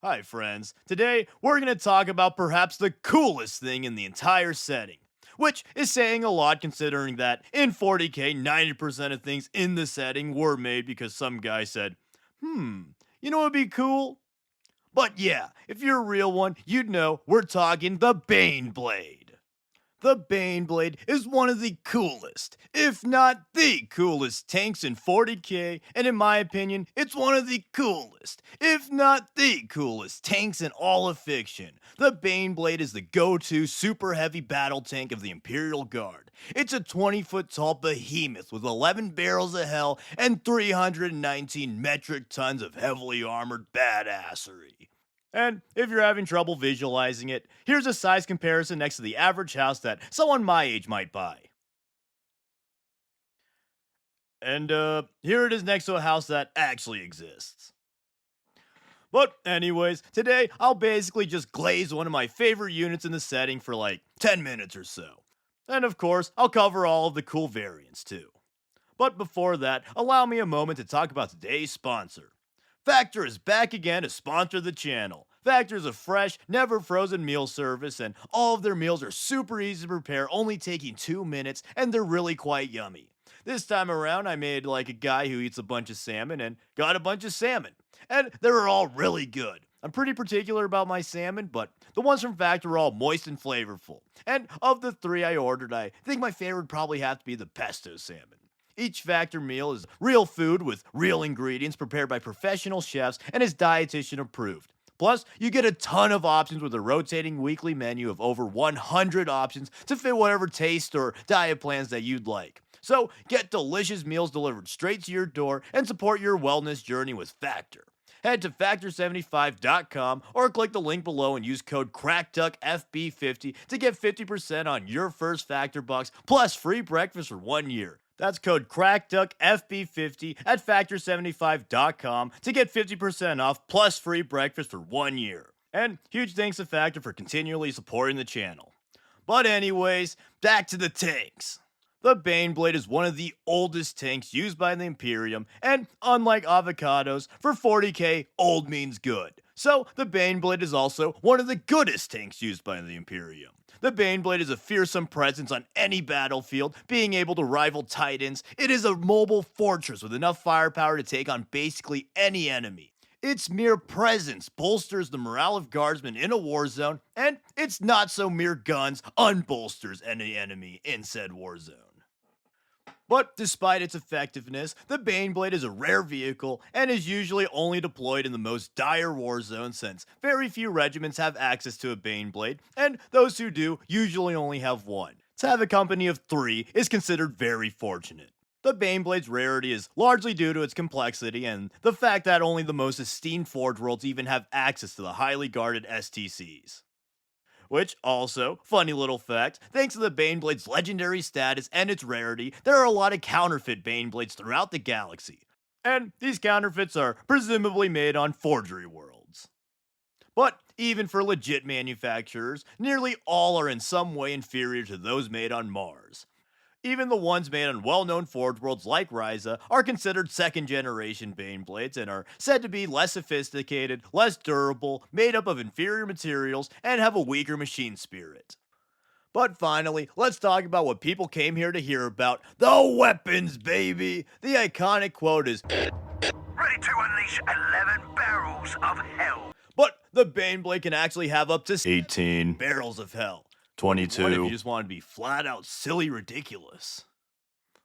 Hi, friends. Today, we're going to talk about perhaps the coolest thing in the entire setting, which is saying a lot considering that in 40k, 90% of things in the setting were made because some guy said, hmm, you know what would be cool? But yeah, if you're a real one, you'd know we're talking the Baneblade. The Baneblade is one of the coolest, if not the coolest tanks in 40k, and in my opinion, it's one of the coolest, if not the coolest tanks in all of fiction. The Baneblade is the go-to super heavy battle tank of the Imperial Guard. It's a 20-foot tall behemoth with 11 barrels of hell and 319 metric tons of heavily armored badassery. And if you're having trouble visualizing it, here's a size comparison next to the average house that someone my age might buy. And here it is next to a house that actually exists. But, anyways, today I'll basically just glaze one of my favorite units in the setting for like 10 minutes or so. And of course, I'll cover all of the cool variants too. But before that, allow me a moment to talk about today's sponsor. Factor is back again to sponsor the channel. Factor is a fresh, never frozen meal service, and all of their meals are super easy to prepare, only taking 2 minutes, and they're really quite yummy. This time around, I made like a guy who eats a bunch of salmon and got a bunch of salmon. And they were all really good. I'm pretty particular about my salmon, but the ones from Factor are all moist and flavorful. And of the three I ordered, I think my favorite would probably have to be the pesto salmon. Each Factor meal is real food with real ingredients prepared by professional chefs and is dietitian approved. Plus, you get a ton of options with a rotating weekly menu of over 100 options to fit whatever taste or diet plans that you'd like. So, get delicious meals delivered straight to your door and support your wellness journey with Factor. Head to factor75.com or click the link below and use code CrackDuckFB50 to get 50% on your first Factor box plus free breakfast for 1 year. That's code CrackDuckFB50 at factor75.com to get 50% off plus free breakfast for 1 year. And huge thanks to Factor for continually supporting the channel. But anyways, back to the tanks. The Baneblade is one of the oldest tanks used by the Imperium, and unlike avocados, for 40k, old means good. So, the Baneblade is also one of the goodest tanks used by the Imperium. The Baneblade is a fearsome presence on any battlefield, being able to rival Titans. It is a mobile fortress with enough firepower to take on basically any enemy. Its mere presence bolsters the morale of guardsmen in a war zone, and its not so mere guns unbolsters any enemy in said war zone. But despite its effectiveness, the Baneblade is a rare vehicle and is usually only deployed in the most dire war zones since very few regiments have access to a Baneblade, and those who do usually only have one. To have a company of 3 is considered very fortunate. The Baneblade's rarity is largely due to its complexity and the fact that only the most esteemed Forge Worlds even have access to the highly guarded STCs. Which also, funny little fact, thanks to the Baneblade's legendary status and its rarity, there are a lot of counterfeit Baneblades throughout the galaxy. And these counterfeits are presumably made on forgery worlds. But even for legit manufacturers, nearly all are in some way inferior to those made on Mars. Even the ones made on well-known Forge worlds like Ryza are considered second-generation Baneblades and are said to be less sophisticated, less durable, made up of inferior materials, and have a weaker machine spirit. But finally, let's talk about what people came here to hear about, the weapons, baby! The iconic quote is, Ready to unleash 11 barrels of hell. but the Baneblade can actually have up to 18 barrels of hell. 22 if you just want to be flat out silly ridiculous.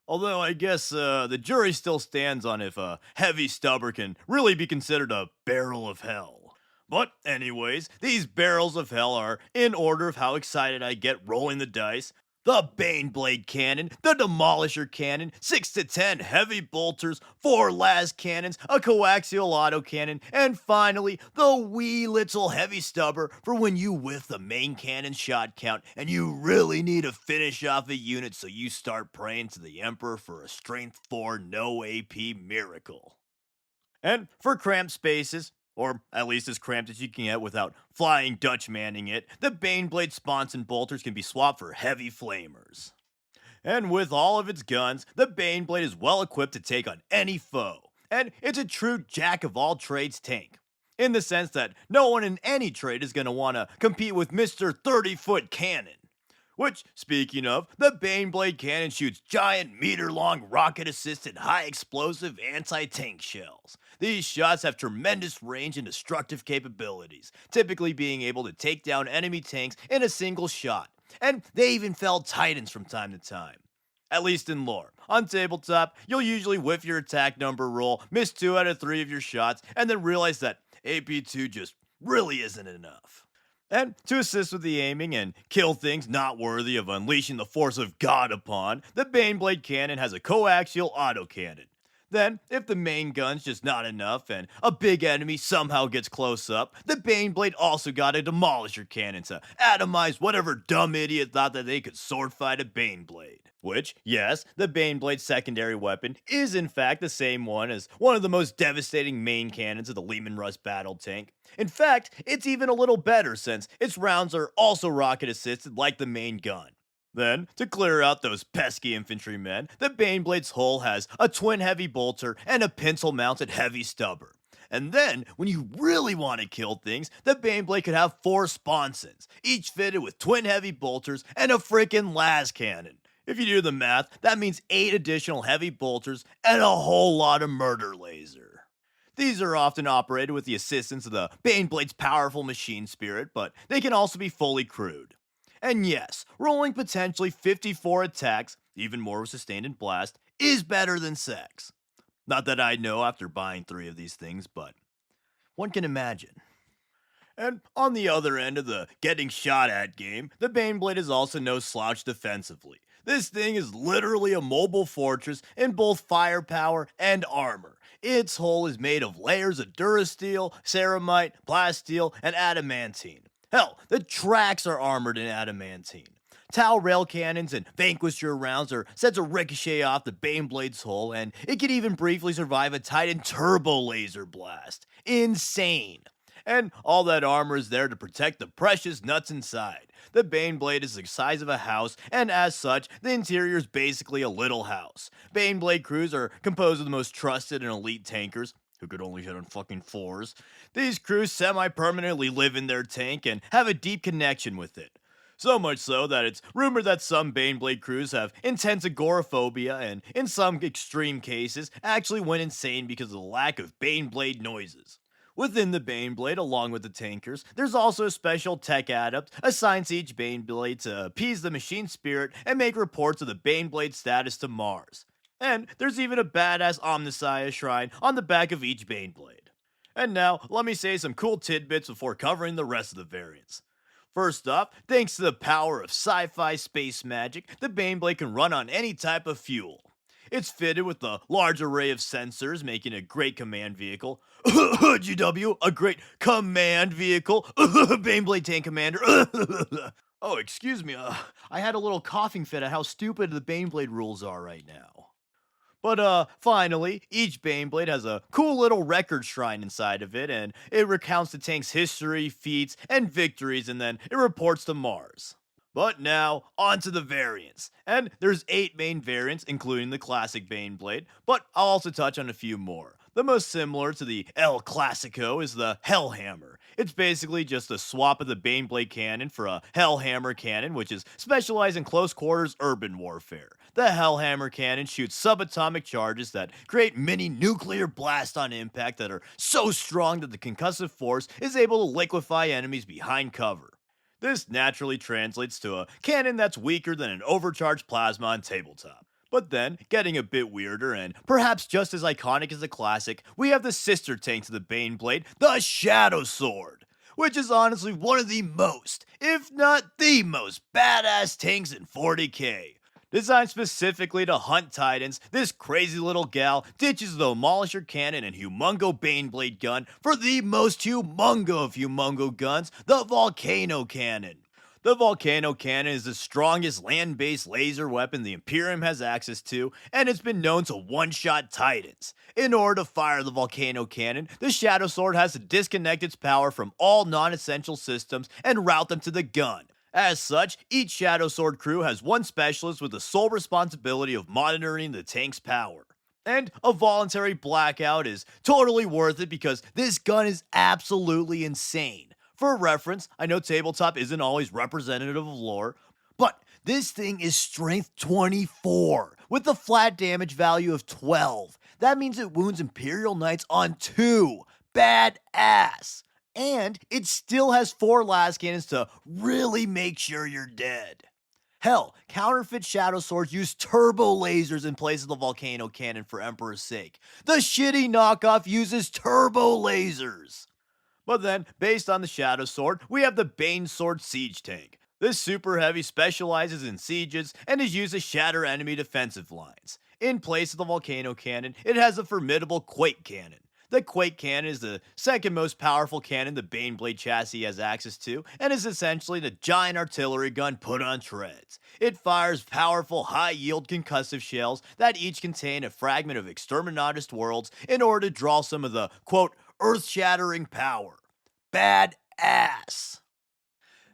Although I guess the jury still stands on if a heavy stubber can really be considered a barrel of hell. But anyways, these barrels of hell are in order of how excited I get rolling the dice. The Baneblade Cannon, the Demolisher Cannon, 6 to 10 heavy bolters, 4 las cannons, a coaxial autocannon, and finally, the wee little heavy stubber for when you whiff the main cannon shot count and you really need to finish off a unit so you start praying to the Emperor for a strength 4 no AP miracle. And for cramped spaces, or at least as cramped as you can get without flying Dutch manning it, the Baneblade spawns and bolters can be swapped for heavy flamers. And with all of its guns, the Baneblade is well equipped to take on any foe, and it's a true jack of all trades tank. in the sense that no one in any trade is going to want to compete with Mr. 30-foot cannon. Which, speaking of, the Baneblade cannon shoots giant meter-long rocket-assisted high-explosive anti-tank shells. These shots have tremendous range and destructive capabilities, typically being able to take down enemy tanks in a single shot, and they even fell titans from time to time. At least in lore. On tabletop, you'll usually whiff your attack number roll, miss 2 out of 3 of your shots, and then realize that AP2 just really isn't enough. And to assist with the aiming and kill things not worthy of unleashing the force of God upon, the Baneblade cannon has a coaxial autocannon. Then, if the main gun's just not enough and a big enemy somehow gets close up, the Baneblade also got a demolisher cannon to atomize whatever dumb idiot thought that they could sword fight a Baneblade. Which, yes, the Baneblade's secondary weapon is in fact the same one as one of the most devastating main cannons of the Lehman Russ battle tank. In fact, it's even a little better since its rounds are also rocket assisted like the main gun. Then, to clear out those pesky infantrymen, the Baneblade's hull has a twin heavy bolter and a pencil-mounted heavy stubber. And then, when you really want to kill things, the Baneblade could have 4 sponsons, each fitted with twin heavy bolters and a frickin' las cannon. If you do the math, that means 8 additional heavy bolters and a whole lot of murder laser. These are often operated with the assistance of the Baneblade's powerful machine spirit, but they can also be fully crewed. And yes, rolling potentially 54 attacks, even more with sustained and blast, is better than sex. Not that I know after buying 3 of these things, but one can imagine. And on the other end of the getting shot at game, the Baneblade is also no slouch defensively. This thing is literally a mobile fortress in both firepower and armor. Its hull is made of layers of durasteel, ceramite, plasteel, and adamantine. Hell, the tracks are armored in adamantine. Tau rail cannons and Vanquisher rounds are said to ricochet off the Baneblade's hull, and it can even briefly survive a Titan turbo laser blast. Insane! And all that armor is there to protect the precious nuts inside. The Baneblade is the size of a house, and as such, the interior is basically a little house. Baneblade crews are composed of the most trusted and elite tankers, who could only hit on fucking 4s. These crews semi-permanently live in their tank and have a deep connection with it. So much so that it's rumored that some Baneblade crews have intense agoraphobia and, in some extreme cases, actually went insane because of the lack of Baneblade noises. Within the Baneblade, along with the tankers, there's also a special tech adept assigned to each Baneblade to appease the machine spirit and make reports of the Baneblade status to Mars. And there's even a badass Omnissiah shrine on the back of each Baneblade. And now, let me say some cool tidbits before covering the rest of the variants. First off, thanks to the power of sci-fi space magic, the Baneblade can run on any type of fuel. It's fitted with a large array of sensors, making it a great command vehicle. GW, a great command vehicle. Baneblade Tank Commander. Oh, excuse me, I had a little coughing fit at how stupid the Baneblade rules are right now. But finally, each Baneblade has a cool little record shrine inside of it, and it recounts the tank's history, feats, and victories, and then it reports to Mars. But now, on to the variants. And there's 8 main variants, including the classic Baneblade, but I'll also touch on a few more. The most similar to the El Clasico is the Hellhammer. It's basically just a swap of the Baneblade cannon for a Hellhammer cannon, which is specialized in close quarters urban warfare. The Hellhammer cannon shoots subatomic charges that create mini nuclear blasts on impact that are so strong that the concussive force is able to liquefy enemies behind cover. This naturally translates to a cannon that's weaker than an overcharged plasma on tabletop. But then, getting a bit weirder and perhaps just as iconic as the classic, we have the sister tank to the Baneblade, the Shadow Sword, which is honestly one of the most, if not the most, badass tanks in 40k. Designed specifically to hunt titans, this crazy little gal ditches the Demolisher cannon and humongo Baneblade gun for the most humongo of humongo guns, the Volcano Cannon. The Volcano Cannon is the strongest land-based laser weapon the Imperium has access to, and it's been known to one-shot titans. In order to fire the Volcano Cannon, the Shadow Sword has to disconnect its power from all non-essential systems and route them to the gun. As such, each Shadow Sword crew has one specialist with the sole responsibility of monitoring the tank's power. And a voluntary blackout is totally worth it because this gun is absolutely insane. For reference, I know tabletop isn't always representative of lore, but this thing is strength 24 with a flat damage value of 12. That means it wounds Imperial Knights on 2. Badass. And it still has 4 las cannons to really make sure you're dead. Hell, counterfeit shadow swords use turbo lasers in place of the volcano cannon for Emperor's sake. The shitty knockoff uses turbo lasers. But then, based on the shadow sword, we have the Bane Sword Siege Tank. This super heavy specializes in sieges and is used to shatter enemy defensive lines. In place of the volcano cannon, it has a formidable quake cannon. The Quake Cannon is the second most powerful cannon the Baneblade chassis has access to, and is essentially the giant artillery gun put on treads. It fires powerful, high-yield concussive shells that each contain a fragment of Exterminatist worlds in order to draw some of the, quote, earth-shattering power. Badass!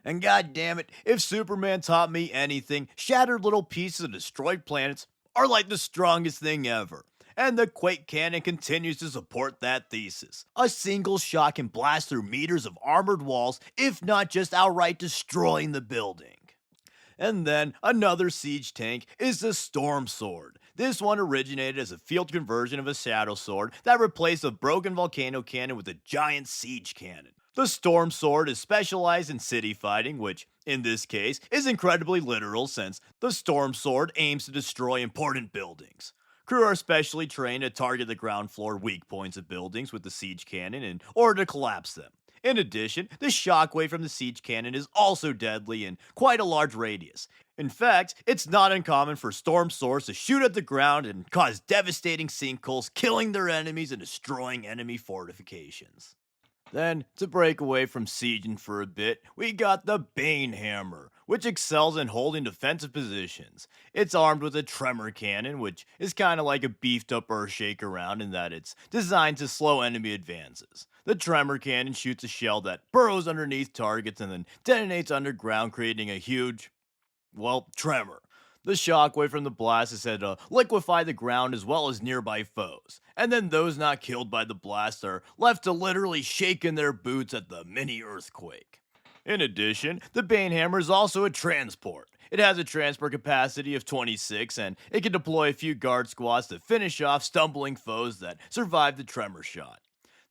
And god damn it, if Superman taught me anything, shattered little pieces of destroyed planets are like the strongest thing ever. And the Quake Cannon continues to support that thesis. A single shot can blast through meters of armored walls, if not just outright destroying the building. And then another siege tank is the Storm Sword. This one originated as a field conversion of a Shadow Sword that replaced a broken volcano cannon with a giant siege cannon. The Storm Sword is specialized in city fighting, which, in this case, is incredibly literal since the Storm Sword aims to destroy important buildings. Crew are specially trained to target the ground floor weak points of buildings with the siege cannon in order to collapse them. In addition, the shockwave from the siege cannon is also deadly in quite a large radius. In fact, it's not uncommon for storm swords to shoot at the ground and cause devastating sinkholes, killing their enemies and destroying enemy fortifications. Then, to break away from sieging for a bit, we got the Bane Hammer, which excels in holding defensive positions. It's armed with a tremor cannon, which is kinda like a beefed up Earthshaker round in that it's designed to slow enemy advances. The tremor cannon shoots a shell that burrows underneath targets and then detonates underground, creating a huge, well, tremor. The shockwave from the blast is said to liquefy the ground as well as nearby foes, and then those not killed by the blast are left to literally shake in their boots at the mini earthquake. In addition, the Banehammer is also a transport. It has a transport capacity of 26, and it can deploy a few guard squads to finish off stumbling foes that survive the tremor shot.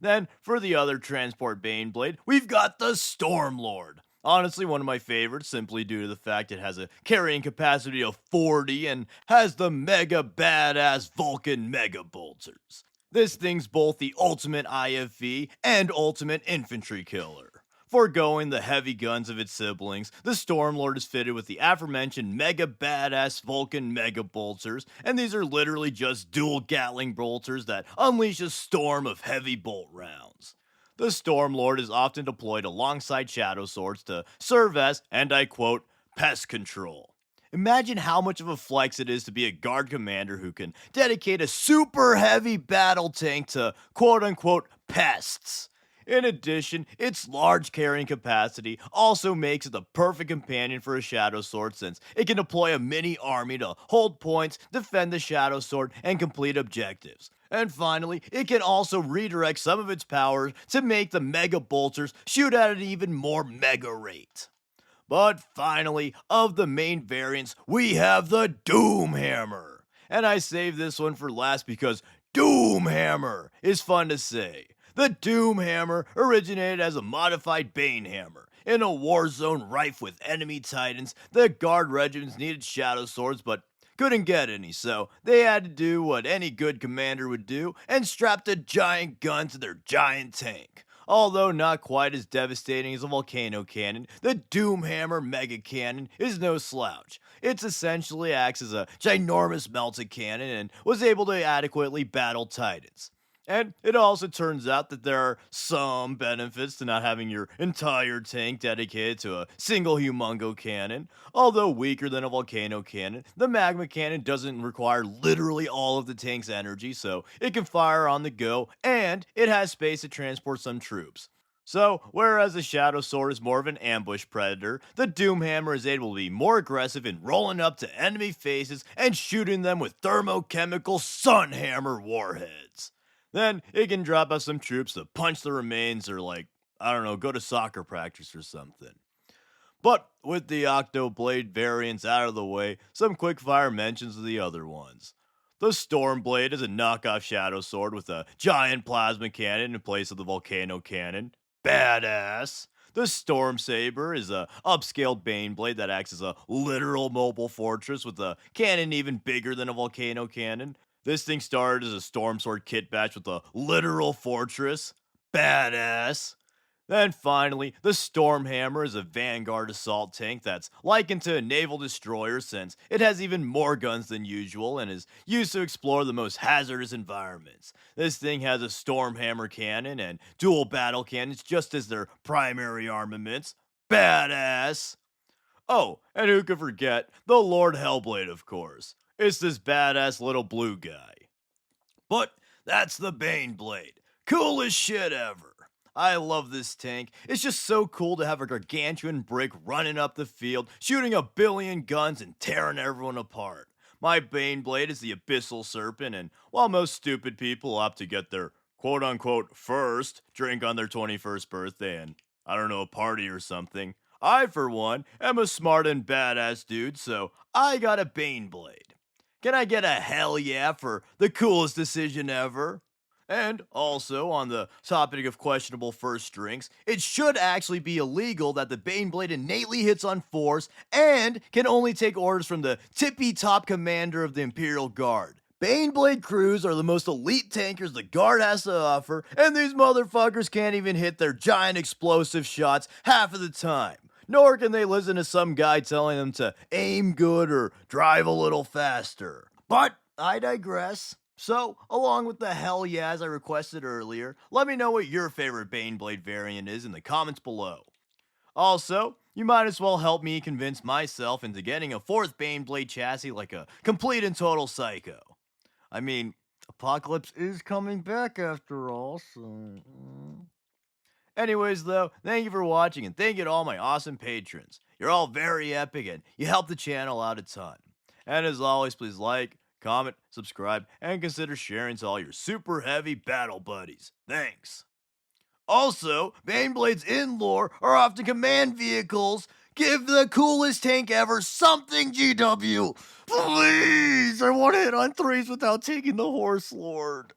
Then, for the other transport Baneblade, we've got the Stormlord. Honestly, one of my favorites simply due to the fact it has a carrying capacity of 40 and has the mega badass Vulcan Mega Bolters. This thing's both the ultimate IFV and ultimate infantry killer. Foregoing the heavy guns of its siblings, the Stormlord is fitted with the aforementioned mega badass Vulcan Mega Bolters, and these are literally just dual Gatling bolters that unleash a storm of heavy bolt rounds. The Stormlord is often deployed alongside Shadow Swords to serve as, and I quote, pest control. Imagine how much of a flex it is to be a guard commander who can dedicate a super heavy battle tank to quote unquote pests. In addition, its large carrying capacity also makes it the perfect companion for a Shadow Sword since it can deploy a mini army to hold points, defend the Shadow Sword, and complete objectives. And finally, it can also redirect some of its powers to make the Mega Bolters shoot at an even more mega rate. But finally, of the main variants, we have the Doom Hammer. And I saved this one for last because Doom Hammer is fun to say. The Doom Hammer originated as a modified Bane Hammer. In a war zone rife with enemy titans, the guard regiments needed shadow swords but couldn't get any, so they had to do what any good commander would do and strapped a giant gun to their giant tank. Although not quite as devastating as a volcano cannon, the Doomhammer Mega Cannon is no slouch. It essentially acts as a ginormous melted cannon and was able to adequately battle titans. And it also turns out that there are some benefits to not having your entire tank dedicated to a single humongo cannon. Although weaker than a volcano cannon, the magma cannon doesn't require literally all of the tank's energy, so it can fire on the go, and it has space to transport some troops. So, whereas the Shadow Sword is more of an ambush predator, the Doomhammer is able to be more aggressive in rolling up to enemy faces and shooting them with thermochemical Sunhammer warheads. Then it can drop out some troops to punch the remains or, like, I don't know, go to soccer practice or something. But with the Octoblade variants out of the way, some quickfire mentions of the other ones. The Stormblade is a knockoff Shadow Sword with a giant plasma cannon in place of the Volcano Cannon. Badass! The Storm Saber is a upscaled Baneblade that acts as a literal mobile fortress with a cannon even bigger than a Volcano Cannon. This thing started as a Storm Sword kit batch with a literal fortress. Badass! Then finally, the Stormhammer is a Vanguard assault tank that's likened to a naval destroyer since it has even more guns than usual and is used to explore the most hazardous environments. This thing has a Stormhammer cannon and dual battle cannons just as their primary armaments. Badass! Oh, and who could forget the Lord Hellblade, of course. It's this badass little blue guy. But that's the Baneblade. Coolest shit ever. I love this tank. It's just so cool to have a gargantuan brick running up the field, shooting a billion guns and tearing everyone apart. My Baneblade is the Abyssal Serpent, and while most stupid people opt to get their quote unquote first drink on their 21st birthday and, I don't know, a party or something, I, for one, am a smart and badass dude, so I got a Baneblade. Can I get a hell yeah for the coolest decision ever? And also, on the topic of questionable first drinks, it should actually be illegal that the Baneblade innately hits on force and can only take orders from the tippy top commander of the Imperial Guard. Baneblade crews are the most elite tankers the Guard has to offer, and these motherfuckers can't even hit their giant explosive shots half of the time. Nor can they listen to some guy telling them to aim good or drive a little faster. But I digress. So, along with the hell yeahs I requested earlier, let me know what your favorite Baneblade variant is in the comments below. Also, you might as well help me convince myself into getting a fourth Baneblade chassis like a complete and total psycho. I mean, Apocalypse is coming back after all, so. Anyways, though, thank you for watching and thank you to all my awesome patrons. You're all very epic and you help the channel out a ton. And as always, please like, comment, subscribe, and consider sharing to all your super heavy battle buddies. Thanks. Also, Baneblades in lore are often command vehicles. Give the coolest tank ever something, GW! Please! I want to hit on threes without taking the Horse Lord.